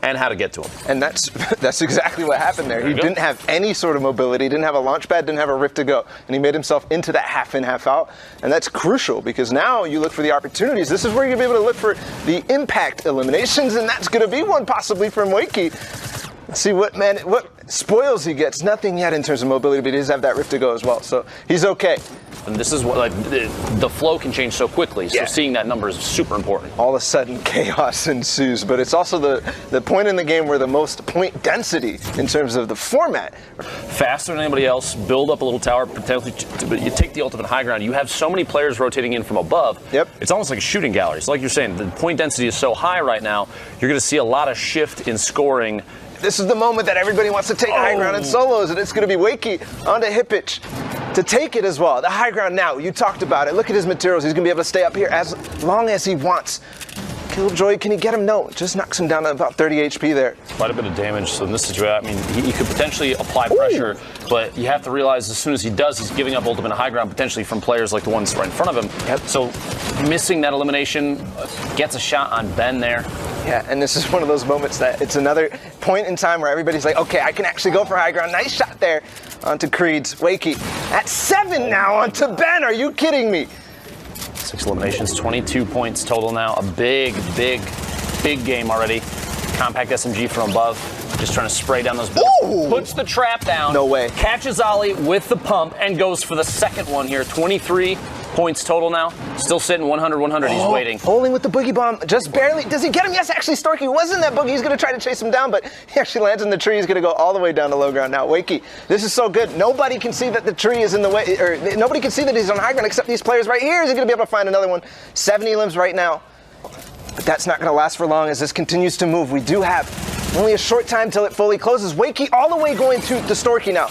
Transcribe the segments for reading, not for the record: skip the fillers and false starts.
and how to get to him. And that's exactly what happened there. He didn't have any sort of mobility, didn't have a launch pad, didn't have a rift to go. And he made himself into that half in, half out. And that's crucial because now you look for the opportunities. This is where you're going to be able to look for the impact eliminations, and that's going to be one possibly from Wakey. Let's see what spoils he gets. Nothing yet in terms of mobility, but he does have that rift to go as well. So he's okay. And this is what, like, the flow can change so quickly. So seeing that number is super important. All of a sudden, chaos ensues. But it's also the point in the game where the most point density in terms of the format. Faster than anybody else, build up a little tower, potentially, but you take the ultimate high ground. You have so many players rotating in from above. Yep. It's almost like a shooting gallery. So like you're saying, the point density is so high right now, you're going to see a lot of shift in scoring. This is the moment that everybody wants to take high ground in solos, and it's going to be Wakey onto Hippich to take it as well. The high ground now, you talked about it. Look at his materials. He's going to be able to stay up here as long as he wants. Killjoy, can he get him? No, just knocks him down to about 30 HP there. Quite a bit of damage. So in this situation, I mean, he could potentially apply pressure, but you have to realize as soon as he does, he's giving up ultimate high ground potentially from players like the ones right in front of him. Yep. So missing that elimination, gets a shot on Ben there. Yeah, and this is one of those moments that it's another point in time where everybody's like, okay, I can actually go for high ground. Nice shot there onto Creed's Wakey. At 7 now onto Ben. Are you kidding me? 6 eliminations, 22 points total now. A big game already. Compact SMG from above. Just trying to spray down those bullets. Puts the trap down. No way. Catches Ollie with the pump and goes for the second one here. 23 points total now. Still sitting 100. He's waiting. Holding with the boogie bomb. Just barely. Does he get him? Yes, actually, Storky was in that boogie. He's going to try to chase him down, but he actually lands in the tree. He's going to go all the way down to low ground. Now, Wakey, this is so good. Nobody can see that the tree is in the way, or nobody can see that he's on high ground except these players right here. Is he going to be able to find another one? 70 limbs right now. But that's not going to last for long as this continues to move. We do have only a short time till it fully closes. Wakey all the way going to the Storky now.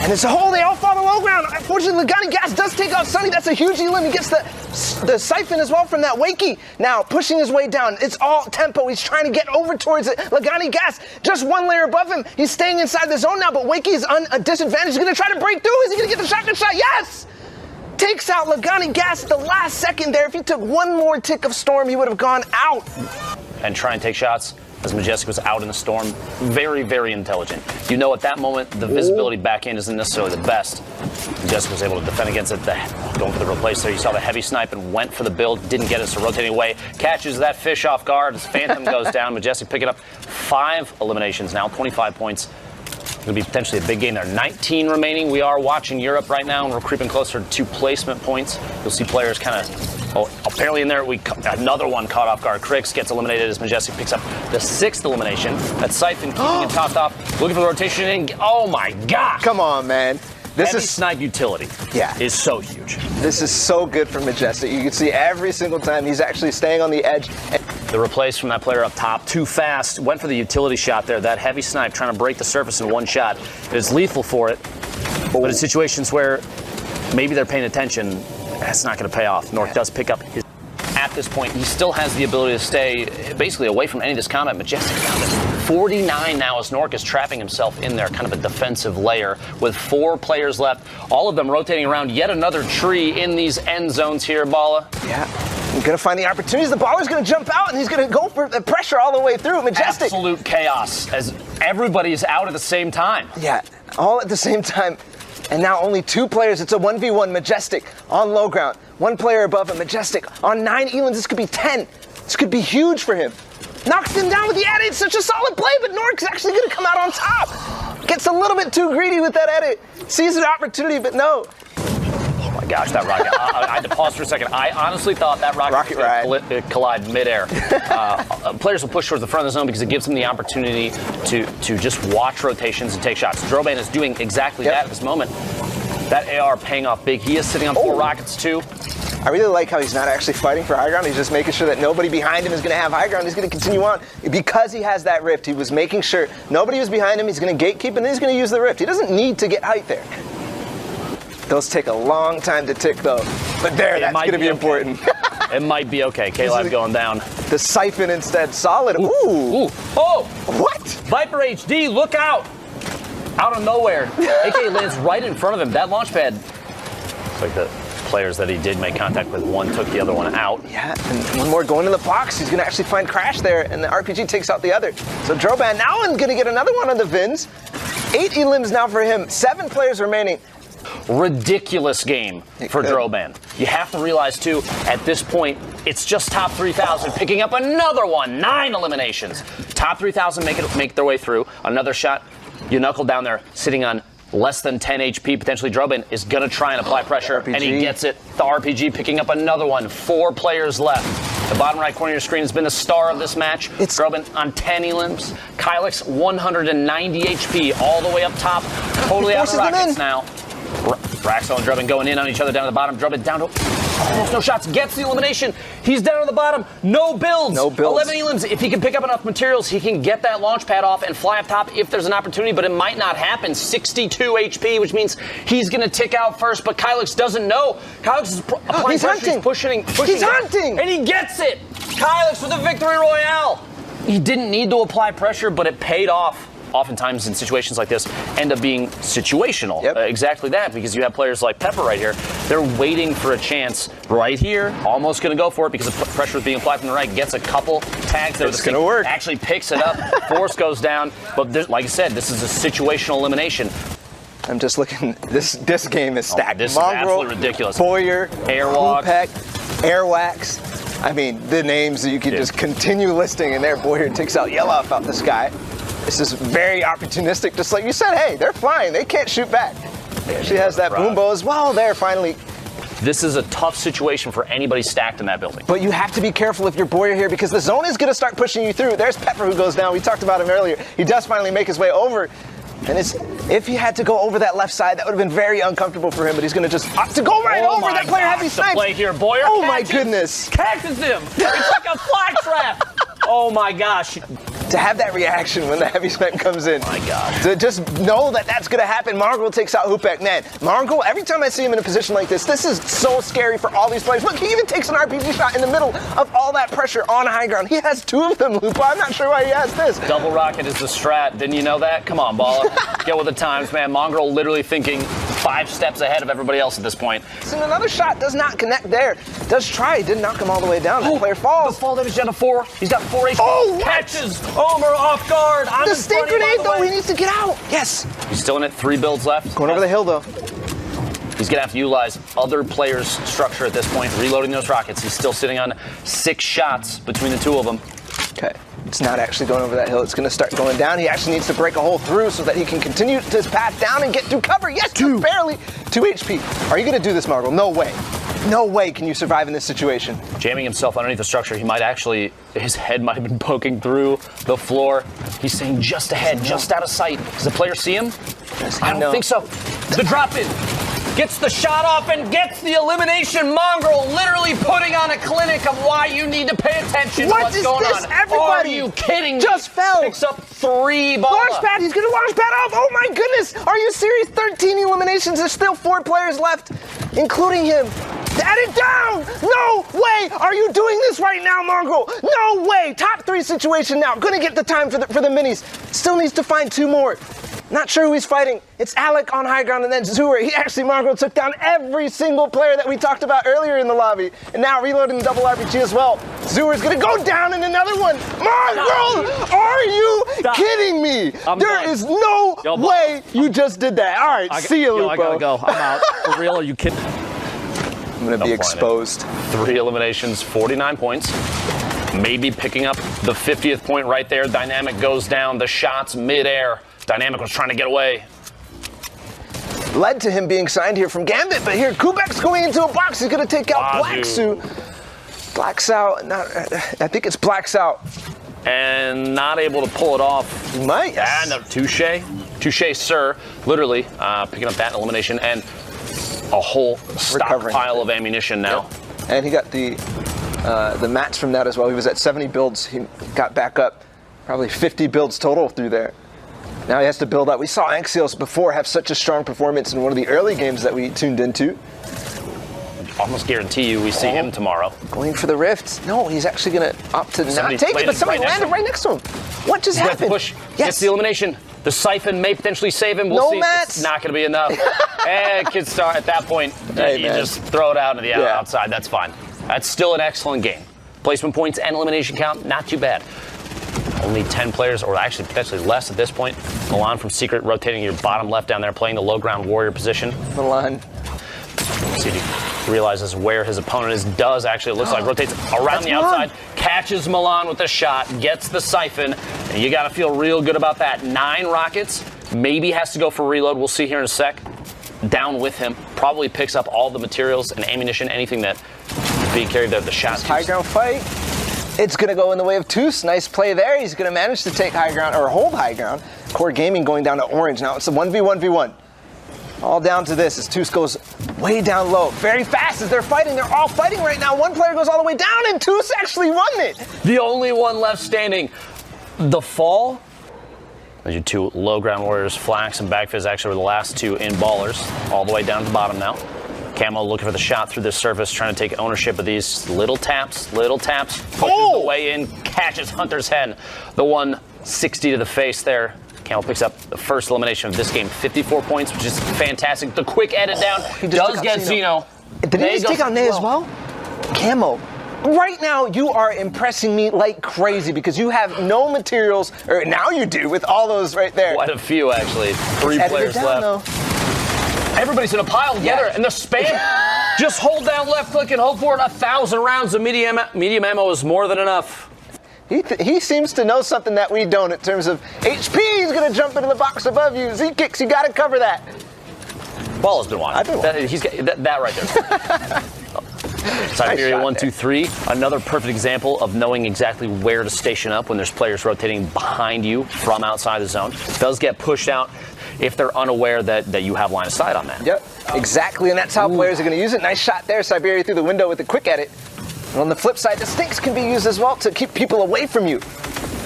And it's a hole, they all fall to low ground. Unfortunately, Lagani Gas does take out Sunny. That's a huge elim. He gets the siphon as well from that Wakey. Now, pushing his way down. It's all tempo. He's trying to get over towards it. Lagani Gas, just one layer above him. He's staying inside the zone now, but Wakey is on a disadvantage. He's going to try to break through. Is he going to get the shotgun shot? Yes! Takes out Lagani Gas at the last second there. If he took one more tick of Storm, he would have gone out. And try and take shots as Majestic was out in the storm. Very intelligent. You know at that moment, the visibility back in isn't necessarily the best. Majestic was able to defend against it, going for the replace there. You saw the heavy snipe and went for the build, didn't get it, so rotating away. Catches that fish off guard as Phantom goes down. Majestic picking up 5 eliminations now, 25 points. Going to be potentially a big game there. 19 remaining. We are watching Europe right now, and we're creeping closer to placement points. You'll see players kind of, apparently in there, another one caught off guard. Crix gets eliminated as Majestic picks up the 6th elimination. That Siphon keeping it topped off, looking for the rotation, and oh my gosh! Come on, man. This Heavy snipe utility is so huge. This is so good for Majestic. You can see every single time he's actually staying on the edge. The replace from that player up top, too fast, went for the utility shot there. That heavy snipe trying to break the surface in one shot. It's lethal for it, but in situations where maybe they're paying attention, that's not going to pay off. Nork does pick up his. At this point, he still has the ability to stay basically away from any of this combat. Majestic down to 49 now as Nork is trapping himself in there, kind of a defensive layer with 4 players left. All of them rotating around yet another tree in these end zones here, Bala. Yeah. He's going to find the opportunities. The baller's going to jump out, and he's going to go for the pressure all the way through. Majestic. Absolute chaos as everybody's out at the same time. Yeah, all at the same time. And now only 2 players. It's a 1v1. Majestic on low ground. 1 player above him. Majestic on 9 elins. This could be 10. This could be huge for him. Knocks him down with the edit. It's such a solid play, but Nork's actually going to come out on top. Gets a little bit too greedy with that edit. Sees an opportunity, but no. Oh my gosh, that rocket. I had to pause for a second. I honestly thought that rocket was going to collide midair. Players will push towards the front of the zone because it gives them the opportunity to just watch rotations and take shots. Droban is doing exactly that at this moment. That AR paying off big. He is sitting on 4 rockets too. I really like how he's not actually fighting for high ground. He's just making sure that nobody behind him is going to have high ground. He's going to continue on. Because he has that rift, he was making sure nobody was behind him. He's going to gatekeep, and then he's going to use the rift. He doesn't need to get height there. Those take a long time to tick, though. But that's going to be important. It might be okay. K-Live going down. The Siphon instead, solid. Ooh. Oh! What? Viper HD, look out! Out of nowhere. AK lands right in front of him. That launch pad. It's like players that he did make contact with. One took the other one out. Yeah, and one more going in the box. He's going to actually find Crash there, and the RPG takes out the other. So Droban now going to get another one on the Vins. 8 elims now for him. 7 players remaining. Ridiculous game for Droban. You have to realize, too, at this point, it's just top 3,000 picking up another one. 9 eliminations. Top 3,000 make their way through. Another shot. You knuckle down there, sitting on less than 10 HP. Potentially, Droban is going to try and apply pressure, and he gets it. The RPG picking up another one. 4 players left. The bottom right corner of your screen has been the star of this match. Droban on 10 elims. Kylix 190 HP all the way up top. Totally out of rockets now. Braxel and Droban going in on each other down to the bottom. Droban down to almost no shots. Gets the elimination. He's down to the bottom. No builds. 11 elims. If he can pick up enough materials, he can get that launch pad off and fly up top if there's an opportunity, but it might not happen. 62 HP, which means he's going to tick out first, but Kylix doesn't know. Kylix is applying pressure. He's pushing. He's hunting. And he gets it. Kylix with a victory royale. He didn't need to apply pressure, but it paid off. Oftentimes in situations like this end up being situational. Exactly that, because you have players like Pepper right here. They're waiting for a chance right here, almost going to go for it because the pressure is being applied from the right, gets a couple tags there. It's going to work. Actually picks it up, Force goes down, but like I said, this is a situational elimination. I'm just looking, this game is stacked. This is absolutely ridiculous. Boyer, Airwalk, Airwax. I mean, the names that you can just continue listing in there. Boyer takes out Yellow out the sky. This is very opportunistic, just like you said. Hey, they're flying. They can't shoot back. She has that boom bow as well there, finally. This is a tough situation for anybody stacked in that building. But you have to be careful if you're Boyer here, because the zone is going to start pushing you through. There's Pepper who goes down. We talked about him earlier. He does finally make his way over. And if he had to go over that left side, that would have been very uncomfortable for him, but he's going to just opt to go right over that player heavy snipe. Play here, Boyer. Oh my goodness. Catches him. It's like a fly trap. Oh my gosh. To have that reaction when the heavy snipe comes in. Oh my God. To just know that that's going to happen. Mongrel takes out Hupek. Man, Mongrel, every time I see him in a position like this is so scary for all these players. Look, he even takes an RPG shot in the middle of all that pressure on high ground. He has 2 of them, Lupa. I'm not sure why he has this. Double rocket is the strat. Didn't you know that? Come on, Balla. Get with the times, man. Mongrel literally thinking 5 steps ahead of everybody else at this point. So another shot does not connect there. Does try. Did knock him all the way down. That player falls. The fall damage down to 4. He's got 4 HP. Oh, catches Omer off guard. The stink grenade, though. He needs to get out. Yes. He's still in it. 3 builds left. Going over the hill, though. He's going to have to utilize other players' structure at this point, reloading those rockets. He's still sitting on 6 shots between the 2 of them. Okay. It's not actually going over that hill. It's going to start going down. He actually needs to break a hole through so that he can continue his path down and get through cover. Yes, 2. Barely. 2 HP. Are you going to do this, Mongrel? No way. No way can you survive in this situation. Jamming himself underneath the structure, he might actually, his head might have been poking through the floor. He's staying just ahead, just out of sight. Does the player see him? I don't think so. The drop in. Gets the shot off and gets the elimination. Mongrel literally putting on a clinic of why you need to pay attention to what's going on. Everybody, are you kidding me? Just fell. Picks up 3 balls. Launch pad. He's going to launch pad off. Oh my goodness. Are you serious? 13 eliminations. There's still 4 players left, including him. Add it down. No way. Are you doing this right now, Mongrel? No way. Top 3 situation now. Going to get the time for the minis. Still needs to find 2 more. Not sure who he's fighting. It's Alec on high ground and then Zur. He actually, Mongrel, took down every single player that we talked about earlier in the lobby. And now reloading the double RPG as well. Zur's going to go down in another one. Mongrel, are you kidding me? There is no way you just did that. All right, see you, Lupo. I got to go. I'm out. For real, are you kidding? I'm going to be exposed. 3 eliminations, 49 points. Maybe picking up the 50th point right there. Dynamic goes down. The shots midair. Dynamic was trying to get away. Led to him being signed here from Gambit, but here Kubek's going into a box. He's going to take out Blacksu. Blacks out. I think it's Blacks out. And not able to pull it off. He might. And touche. Touche, sir. Literally picking up that elimination and a whole stockpile of ammunition now. Yep. And he got the mats from that as well. He was at 70 builds. He got back up. Probably 50 builds total through there. Now he has to build up. We saw Axios before have such a strong performance in one of the early games that we tuned into. Almost guarantee you we see him tomorrow. Going for the rift. No, he's actually going to opt to not take it, but somebody landed right next to him. What just happened? Push. Yes. Gets the elimination. The siphon may potentially save him. We'll No see. mats. It's not going to be enough. And it can start at that point. Hey, you man. just throw it out into the outside. That's fine. That's still an excellent game. Placement points and elimination count, not too bad. Only 10 players, or actually potentially less at this point. Milan from Secret rotating your bottom left down there, playing the low ground warrior position. Milan. See if he realizes where his opponent is. Does actually, it looks like rotates around the outside, catches Milan with a shot, gets the siphon, and you got to feel real good about that. 9 rockets, maybe has to go for reload. We'll see here in a sec. Down with him, probably picks up all the materials and ammunition, anything that is being carried there. The shot. High ground fight. It's going to go in the way of Toos. Nice play there. He's going to manage to take high ground, or hold high ground. Core Gaming going down to orange. Now it's a 1v1v1. All down to this as Toos goes way down low. Very fast as they're fighting. They're all fighting right now. One player goes all the way down, and Toos actually won it. The only one left standing. The fall. There's your 2 low ground warriors. Flax and Bagfizz actually were the last 2 in ballers. All the way down to the bottom now. Camo looking for the shot through the surface, trying to take ownership of these little taps. Pushes the way in, catches Hunter's head. The 160 to the face there. Camo picks up the first elimination of this game. 54 points, which is fantastic. The quick edit down. He does get Zeno. Did he just take out Ney as well? Camo. Right now, you are impressing me like crazy because you have no materials, or now you do with all those right there. Quite a few, actually. 3 players left. Though. Everybody's in a pile together, and the spam. Just hold down left click and hope for it. 1,000 rounds of medium ammo is more than enough. He seems to know something that we don't in terms of HP. He's going to jump into the box above you. Z-kicks, you got to cover that. Ball has been watching. I've been watching. He's got that right there. Siberia Nice 1, 2, 3. Another perfect example of knowing exactly where to station up when there's players rotating behind you from outside the zone. Does get pushed out if they're unaware that you have line of sight on that. Yep, exactly, and that's how players are going to use it. Nice shot there, Siberia through the window with the quick edit. And on the flip side, the stinks can be used as well to keep people away from you.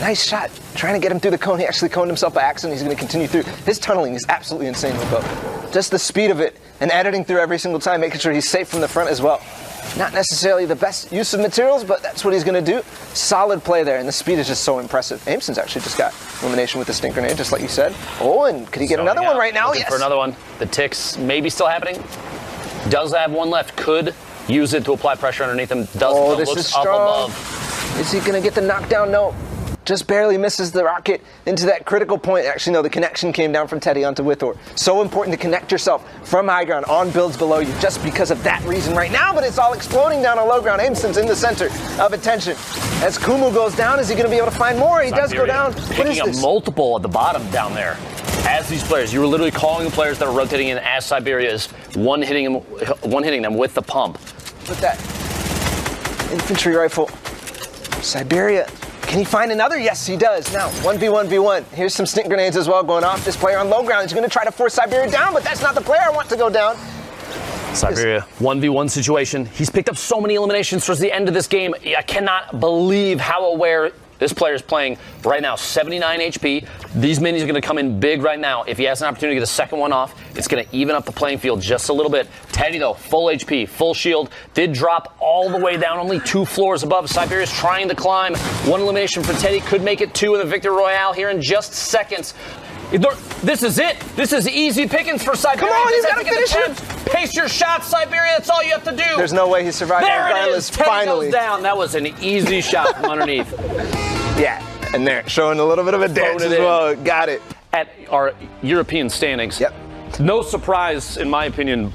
Nice shot, trying to get him through the cone. He actually coned himself by accident. He's going to continue through. His tunneling is absolutely insane, Lupo. Just the speed of it and editing through every single time, making sure he's safe from the front as well. Not necessarily the best use of materials, but that's what he's going to do. Solid play there, and the speed is just so impressive. Ameson's actually just got elimination with the stink grenade, just like you said. Oh, and could he get another one right now? Looking for another one. The ticks maybe still happening. Does have one left. Could use it to apply pressure underneath him. Does this looks is up strong. above. Is he going to get the knockdown? No. Just barely misses the rocket into that critical point. Actually, no, the connection came down from Teddy onto Withor. So important to connect yourself from high ground on builds below you just because of that reason right now, but it's all exploding down on low ground. Ameson's in the center of attention. As Kumu goes down, is he going to be able to find more? He does go down. What is Picking this? up multiple at the bottom down there. As these players, you were literally calling the players that are rotating in as Siberia is one hitting them with the pump. With that infantry rifle. Siberia. Can he find another? Yes, he does. Now, 1v1v1. Here's some stink grenades as well going off. This player on low ground is going to try to force Siberia down, but that's not the player I want to go down. Siberia, 1v1 situation. He's picked up so many eliminations towards the end of this game. I cannot believe how aware this player is playing right now. 79 HP. These minis are going to come in big right now. If he has an opportunity to get a second one off, it's going to even up the playing field just a little bit. Teddy, though, full HP, full shield. Did drop all the way down, only 2 floors above. Siberia's trying to climb. 1 elimination for Teddy. Could make it 2 in the Victory Royale here in just seconds. This is it. This is easy pickings for Siberia. Come on, he's got to finish it. Pace your shots, Siberia. That's all you have to do. There's no way he survived. There regardless. it is. Teddy Finally goes down. That was an easy shot from underneath. Yeah, and there, showing a little bit of a dance as well. Got it. At our European standings. Yep. No surprise, in my opinion,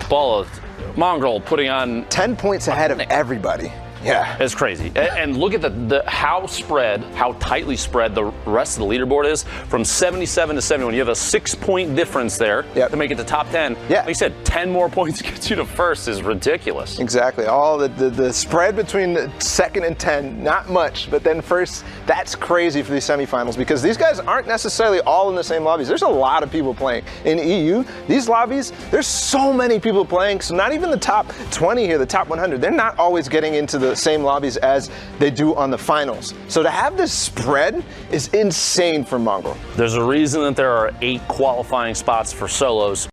Mongrel putting on 10 points ahead of everybody. Yeah. It's crazy. And look at how tightly spread the rest of the leaderboard is from 77 to 71. You have a 6-point difference there to make it to top 10. Yeah. Like I said, 10 more points gets you to first is ridiculous. Exactly. All the spread between the second and 10, not much, but then first, that's crazy for these semifinals because these guys aren't necessarily all in the same lobbies. There's a lot of people playing. In EU, these lobbies, there's so many people playing, so not even the top 20 here, the top 100, they're not always getting into the same lobbies as they do on the finals. So to have this spread is insane for Mongrel. There's a reason that there are 8 qualifying spots for solos.